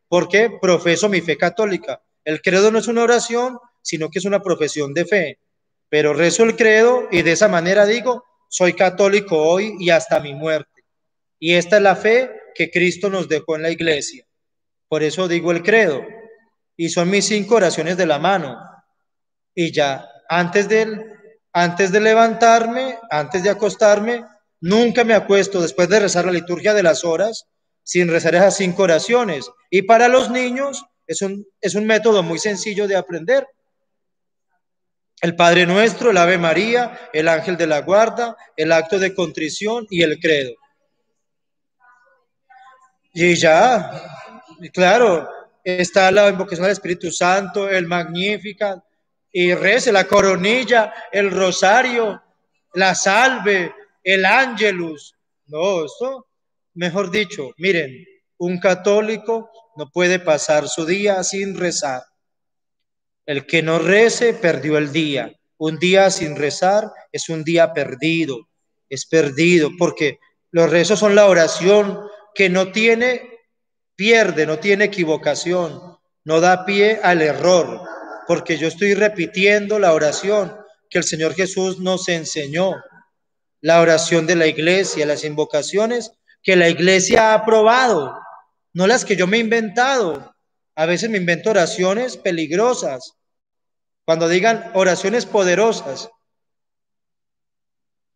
porque profeso mi fe católica. El credo no es una oración, sino que es una profesión de fe. Pero rezo el credo y de esa manera digo, soy católico hoy y hasta mi muerte. Y esta es la fe que Cristo nos dejó en la iglesia. Por eso digo el credo. Y son mis 5 oraciones de la mano. Y ya, antes de levantarme, antes de acostarme, nunca me acuesto después de rezar la liturgia de las horas, sin rezar esas 5 oraciones. Y para los niños es un método muy sencillo de aprender. El Padre Nuestro, el Ave María, el Ángel de la Guarda, el acto de contrición y el credo. Y ya, claro, está la invocación al Espíritu Santo, el Magnificat, y reza la coronilla, el rosario, la salve, el ángelus. No, esto, mejor dicho, miren, un católico no puede pasar su día sin rezar. El que no rece perdió el día. Un día sin rezar es un día perdido, es perdido, porque los rezos son la oración que no tiene pierde, no tiene equivocación, no da pie al error, porque yo estoy repitiendo la oración que el Señor Jesús nos enseñó, la oración de la iglesia, las invocaciones que la iglesia ha aprobado, no las que yo me he inventado. A veces me invento oraciones peligrosas. Cuando digan oraciones poderosas,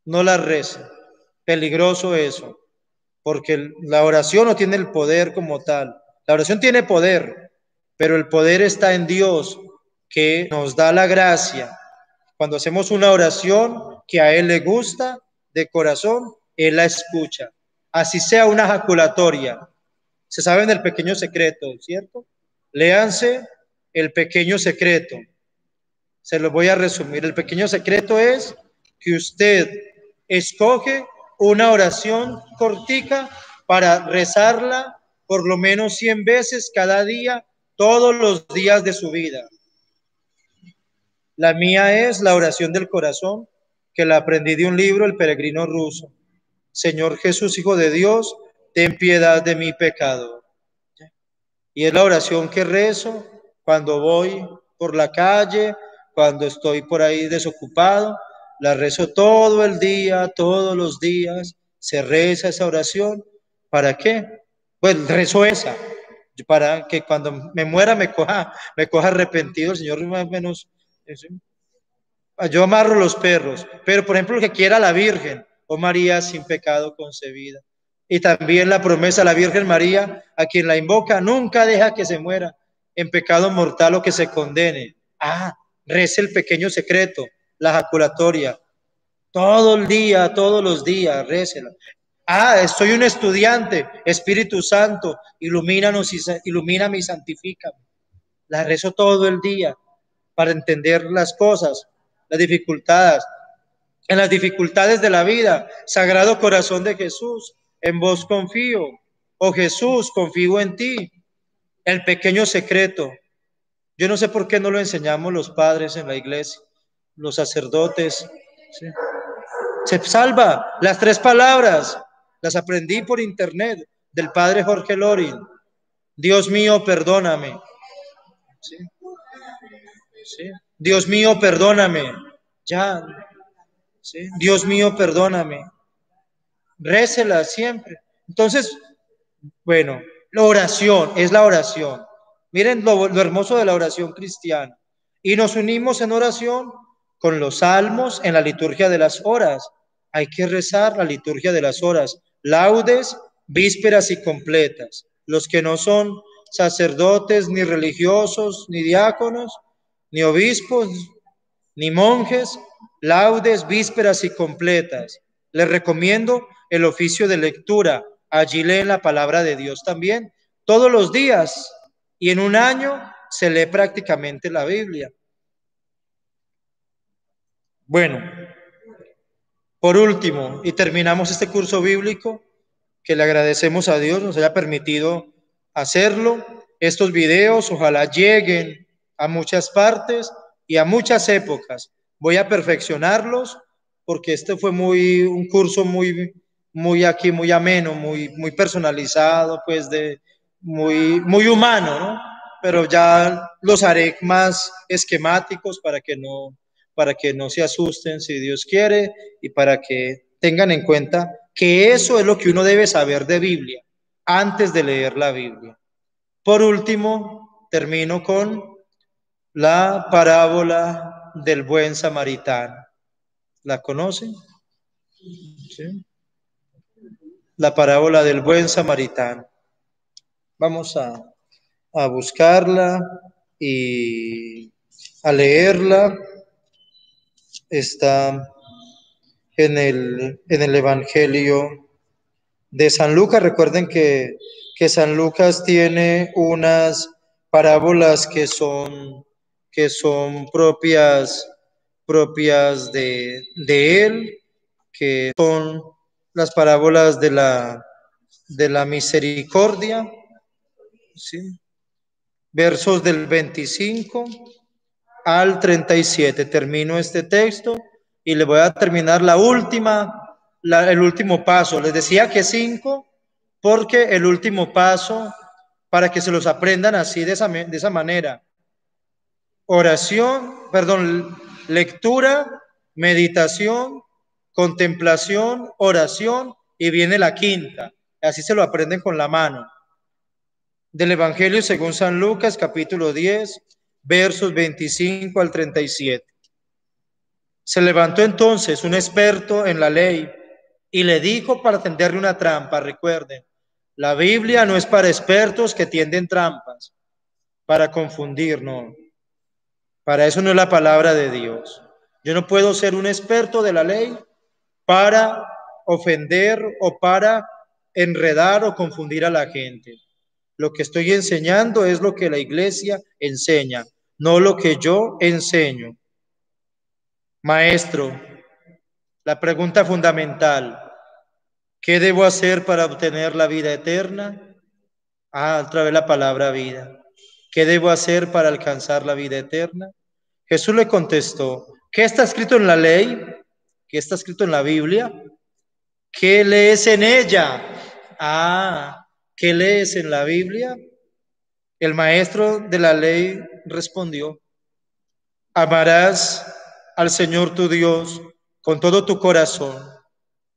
no las recen. Peligroso eso, porque la oración no tiene el poder como tal. La oración tiene poder, pero el poder está en Dios, que nos da la gracia. Cuando hacemos una oración que a Él le gusta, de corazón, Él la escucha. Así sea una jaculatoria. Se saben el pequeño secreto, ¿cierto? Léanse el pequeño secreto. Se lo voy a resumir. El pequeño secreto es que usted escoge una oración cortica para rezarla por lo menos 100 veces cada día, todos los días de su vida. La mía es la oración del corazón, que la aprendí de un libro, El peregrino ruso. Señor Jesús, Hijo de Dios, ten piedad de mi pecado. Y es la oración que rezo cuando voy por la calle, cuando estoy por ahí desocupado. La rezo todo el día, todos los días. Se reza esa oración. ¿Para qué? Pues rezo esa, para que cuando me muera me coja arrepentido el Señor, más o menos. Yo amarro los perros, pero por ejemplo, el que quiera la Virgen, o María sin pecado concebida. Y también la promesa a la Virgen María, a quien la invoca, nunca deja que se muera en pecado mortal o que se condene. Ah, reza el pequeño secreto, la jaculatoria. Todo el día, todos los días, récela. Ah, soy un estudiante, Espíritu Santo, ilumínanos ilumíname y santifícame. La rezo todo el día para entender las cosas, las dificultades. En las dificultades de la vida, Sagrado Corazón de Jesús, en vos confío. Oh Jesús, confío en ti. El pequeño secreto. Yo no sé por qué no lo enseñamos los padres en la iglesia, los sacerdotes. ¿Sí? Se salva. Las 3 palabras las aprendí por internet del padre Jorge Lorin. Dios mío, perdóname. ¿Sí? ¿Sí? Dios mío, perdóname. Ya. ¿Sí? Dios mío, perdóname. Récela siempre. Entonces, bueno, la oración es la oración. Miren lo hermoso de la oración cristiana. Y nos unimos en oración con los salmos en la liturgia de las horas. Hay que rezar la liturgia de las horas, laudes, vísperas y completas. Los que no son sacerdotes, ni religiosos, ni diáconos, ni obispos, ni monjes, laudes, vísperas y completas. Les recomiendo el oficio de lectura. Allí leen la palabra de Dios también, todos los días. Y en un año se lee prácticamente la Biblia. Bueno, por último, y terminamos este curso bíblico, que le agradecemos a Dios nos haya permitido hacerlo. Estos videos ojalá lleguen a muchas partes y a muchas épocas. Voy a perfeccionarlos porque este fue un curso muy aquí, muy ameno, muy personalizado, pues muy humano, ¿no? Pero ya los haré más esquemáticos para que no se asusten si Dios quiere y para que tengan en cuenta que eso es lo que uno debe saber de Biblia antes de leer la Biblia. Por último, termino con la parábola del buen samaritano. ¿La conocen? ¿Sí? La parábola del buen samaritano. Vamos a buscarla y a leerla. Está en el Evangelio de San Lucas. Recuerden que San Lucas tiene unas parábolas que son propias de él, que son las parábolas de la misericordia, ¿sí? Versos del 25 al 37. Termino este texto y le voy a terminar el último paso. Les decía que 5, porque el último paso, para que se los aprendan así, de esa manera: lectura, meditación, contemplación, oración, y viene la quinta. Así se lo aprenden con la mano. Del Evangelio según San Lucas, capítulo 10, versos 25 al 37. Se levantó entonces un experto en la ley y le dijo para tenderle una trampa. Recuerden, la Biblia no es para expertos que tienden trampas, para confundir, no. Para eso no es la palabra de Dios. Yo no puedo ser un experto de la ley para ofender o para enredar o confundir a la gente. Lo que estoy enseñando es lo que la iglesia enseña, no lo que yo enseño. Maestro, la pregunta fundamental: ¿qué debo hacer para obtener la vida eterna? Otra vez la palabra vida. ¿Qué debo hacer para alcanzar la vida eterna? Jesús le contestó: ¿qué está escrito en la ley? ¿Qué está escrito en la Biblia? ¿Qué lees en ella? ¿Qué lees en la Biblia? El maestro de la ley respondió: amarás al Señor tu Dios con todo tu corazón,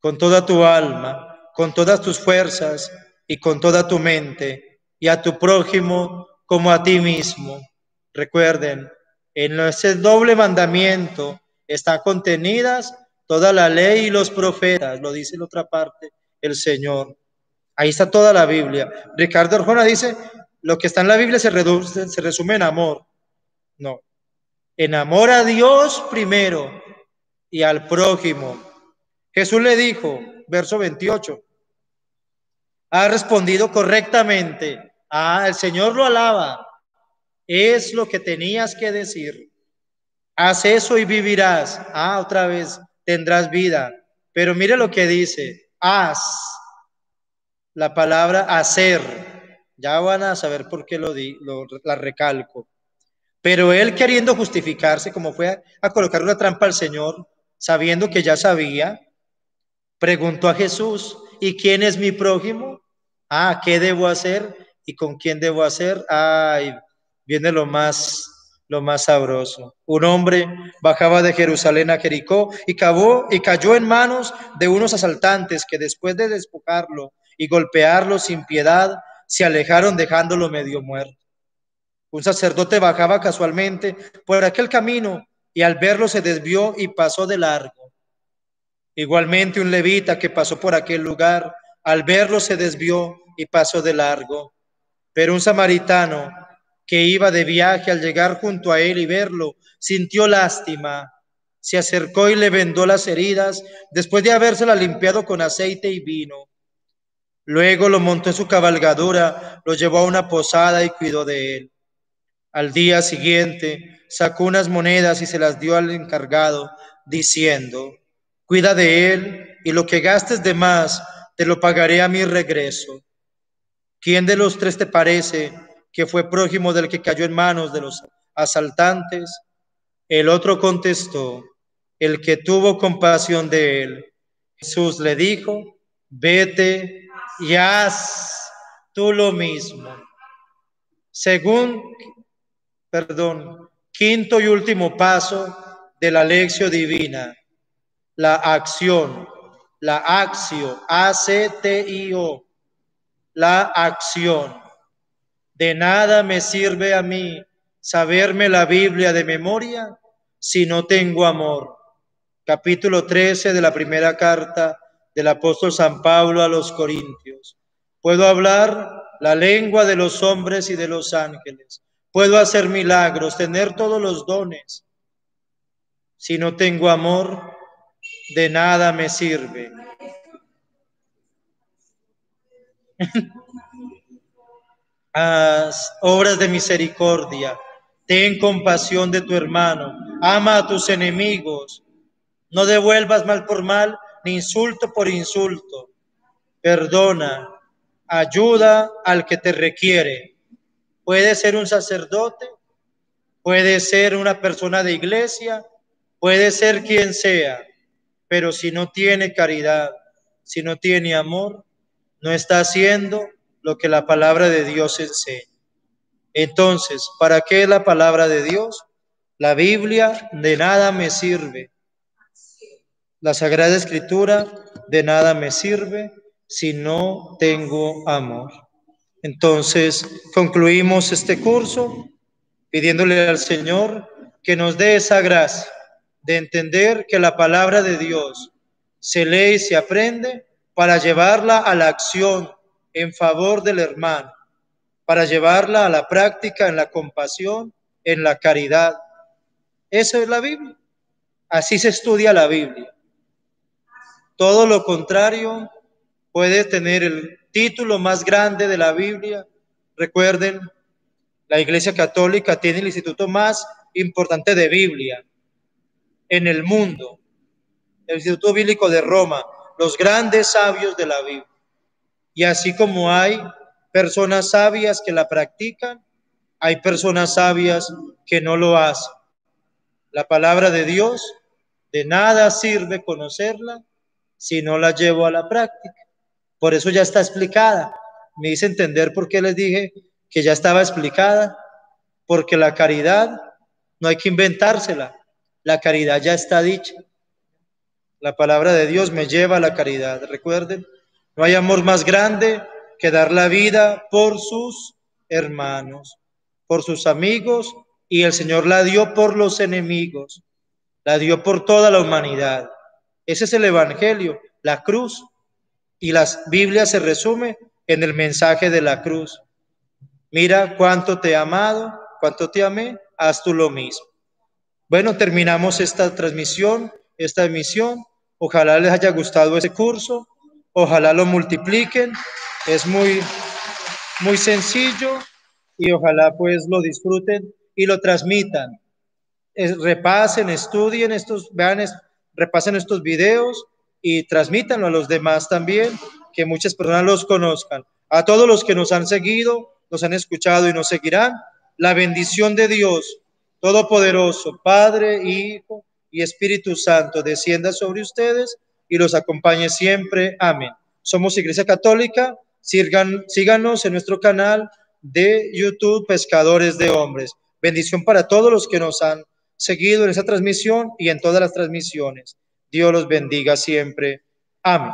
con toda tu alma, con todas tus fuerzas y con toda tu mente, y a tu prójimo como a ti mismo. Recuerden, en ese doble mandamiento están contenidas toda la ley y los profetas, lo dice en otra parte el Señor. Ahí está toda la Biblia. Ricardo Arjona dice: lo que está en la Biblia se resume en amor. No, en amor a Dios primero y al prójimo. Jesús le dijo, verso 28, ha respondido correctamente. El Señor lo alaba. Es lo que tenías que decir. Haz eso y vivirás. Otra vez tendrás vida. Pero mire lo que dice: haz. La palabra hacer. Ya van a saber por qué la recalco. Pero él, queriendo justificarse, como fue a colocar una trampa al Señor, sabiendo que ya sabía, preguntó a Jesús: ¿y quién es mi prójimo? ¿Qué debo hacer? ¿Y con quién debo hacer? Viene lo más sabroso. Un hombre bajaba de Jerusalén a Jericó y cayó en manos de unos asaltantes que, después de despojarlo y golpearlo sin piedad, se alejaron dejándolo medio muerto. Un sacerdote bajaba casualmente por aquel camino y al verlo se desvió y pasó de largo. Igualmente un levita que pasó por aquel lugar, al verlo se desvió y pasó de largo. Pero un samaritano que iba de viaje, al llegar junto a él y verlo, sintió lástima. Se acercó y le vendó las heridas, después de habérselas limpiado con aceite y vino. Luego lo montó en su cabalgadura, lo llevó a una posada y cuidó de él. Al día siguiente sacó unas monedas y se las dio al encargado, diciendo: cuida de él, y lo que gastes de más te lo pagaré a mi regreso. ¿Quién de los tres te parece que fue prójimo del que cayó en manos de los asaltantes? El otro contestó: el que tuvo compasión de él. Jesús le dijo: vete y haz tú lo mismo. Quinto y último paso de la lección divina: la acción, la acción, A-C-T-I-O, la acción. De nada me sirve a mí saberme la Biblia de memoria si no tengo amor. Capítulo 13 de la primera carta del apóstol San Pablo a los Corintios. Puedo hablar la lengua de los hombres y de los ángeles. Puedo hacer milagros, tener todos los dones. Si no tengo amor, de nada me sirve. Haz obras de misericordia, ten compasión de tu hermano, ama a tus enemigos, no devuelvas mal por mal, ni insulto por insulto. Perdona, ayuda al que te requiere. Puede ser un sacerdote, puede ser una persona de iglesia, puede ser quien sea, pero si no tiene caridad, si no tiene amor, no está haciendo lo que la palabra de Dios enseña. Entonces, ¿para qué la palabra de Dios? La Biblia de nada me sirve. La Sagrada Escritura de nada me sirve si no tengo amor. Entonces, concluimos este curso pidiéndole al Señor que nos dé esa gracia de entender que la palabra de Dios se lee y se aprende para llevarla a la acción en favor del hermano, para llevarla a la práctica en la compasión, en la caridad. Eso es la Biblia. Así se estudia la Biblia. Todo lo contrario puede tener el título más grande de la Biblia. Recuerden, la Iglesia Católica tiene el instituto más importante de Biblia en el mundo, el Instituto Bíblico de Roma, los grandes sabios de la Biblia. Y así como hay personas sabias que la practican, hay personas sabias que no lo hacen. La palabra de Dios, de nada sirve conocerla si no la llevo a la práctica. Por eso ya está explicada. Me hice entender por qué les dije que ya estaba explicada, porque la caridad no hay que inventársela. La caridad ya está dicha. La palabra de Dios me lleva a la caridad. Recuerden, no hay amor más grande que dar la vida por sus hermanos, por sus amigos, y el Señor la dio por los enemigos, la dio por toda la humanidad. Ese es el Evangelio, la cruz, y la Biblia se resume en el mensaje de la cruz. Mira cuánto te he amado, cuánto te amé, haz tú lo mismo. Bueno, terminamos esta transmisión, esta emisión. Ojalá les haya gustado ese curso, ojalá lo multipliquen, es muy sencillo y ojalá pues lo disfruten y lo transmitan. Repasen, estudien estos, repasen estos videos y transmítanlo a los demás también, que muchas personas los conozcan. A todos los que nos han seguido, nos han escuchado y nos seguirán, la bendición de Dios Todopoderoso, Padre, Hijo y Espíritu Santo, descienda sobre ustedes y los acompañe siempre. Amén. Somos Iglesia Católica, síganos en nuestro canal de YouTube, Pescadores de Hombres. Bendición para todos los que nos han seguido en esa transmisión y en todas las transmisiones. Dios los bendiga siempre. Amén.